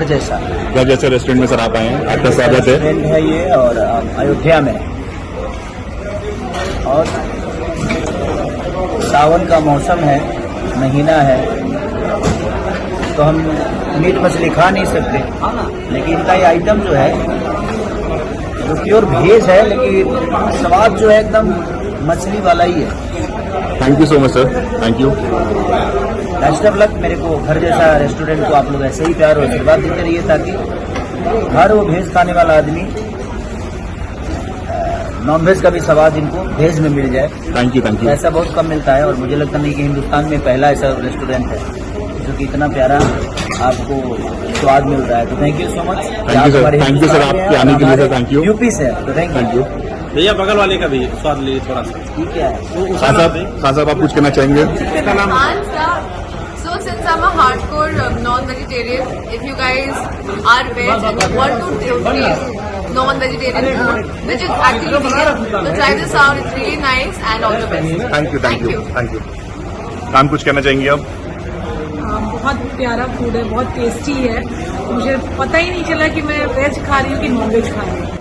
जैसा घर जैसे रेस्टोरेंट में सर आप आए हैं, आपका स्वागत है। रेस्टोरेंट है ये और अयोध्या में और सावन का मौसम है, महीना है, तो हम मीट मछली खा नहीं सकते, लेकिन इनका ये आइटम जो है जो प्योर भेज है, लेकिन स्वाद जो है एकदम मछली वाला ही है। Thank you so much sir, thank you. Best of luck. मेरे को घर जैसा रेस्टोरेंट को आप लोग ऐसे ही प्यार और आशीर्वाद देते रहिए, ताकि हर वो भेज खाने वाला आदमी नॉन वेज का भी स्वाद इनको भेज में मिल जाए। Thank you, thank you. ऐसा बहुत कम मिलता है और मुझे लगता नहीं कि हिंदुस्तान में पहला ऐसा रेस्टोरेंट है जो कि इतना प्यारा आपको स्वाद मिल रहा है। तो thank you so much. Thank you sir, आपके आने के लिए सर, थैंक यू। यूपी से, तो थैंक यू। भैया बगल वाले का भी स्वाद लिए थोड़ा सा। ठीक है। खान साहब आप कुछ कहना चाहेंगे? So since I'm a hardcore non-vegetarian, if you guys are veg and you want to taste non-vegetarian food, which is actually vegan, so try this out. It's really nice and all the best. Thank you, thank you, thank you. काम कुछ कहना चाहेंगे आप? बहुत प्यारा food है, बहुत tasty है। मुझे पता ही नहीं चला कि मैं वेज खा रही हूँ कि नॉन वेज खा रही हूँ।